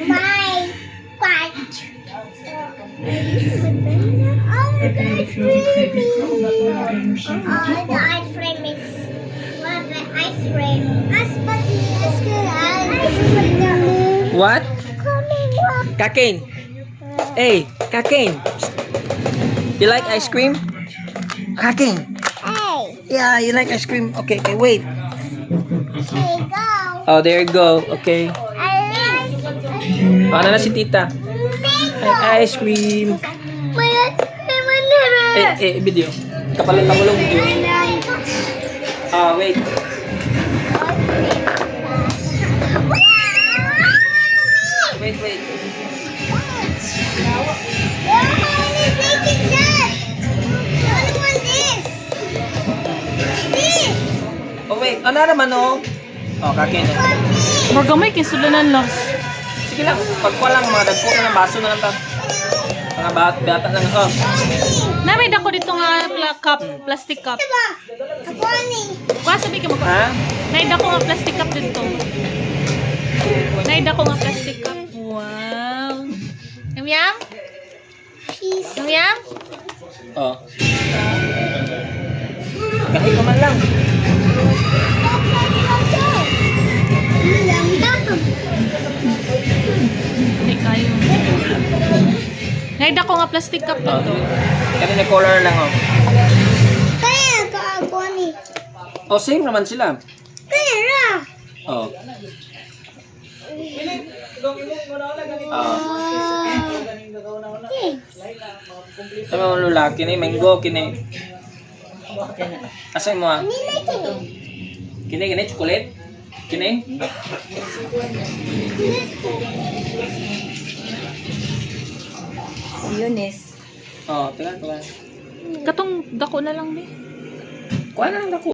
my part. Oh, the ice cream. Oh, the ice cream is what the ice cream. Ice cream. What? Coming up. Kakin. Hey, Kakin. You like ice cream? Kakin. Hey, Yeah, you like ice cream. Okay, okay, wait. here you go. Oh, there you go. Okay. I like Ano na si tita? mango. Ay, ice cream. May ice cream on Video. Kapalit na mo lang video. Ah, wait. Wait, wait. Oh, wait. Ano naman, oh? Oh, Kakin. Magamay kay sulanan lang. Sige lang. Pagpa lang, mga dagpo na ng baso na lang ta. Mga bata lang. Oh. Namay dako dito nga cup, plastic cup. Kuha sabi ka mo. Ha? Naida ko nga plastic cup dito. Naida ko nga plastic cup. Wow. Yum yum? Yum yum? Oh. Kahit naman lang. Hindi kayo. Naida ko nga plastic cup Oh. dito. Kanina color lang, oh. Kaya ka ako ni. Oh, same naman sila. Kaya ra. Oh. Sabi mo lulaki ni, mango, kini. Asa mo ah? Nila kini. Kini, chocolate? Kini? Yunis. Oh, tingnan. Katong dako na lang ni. Kuha na lang ako.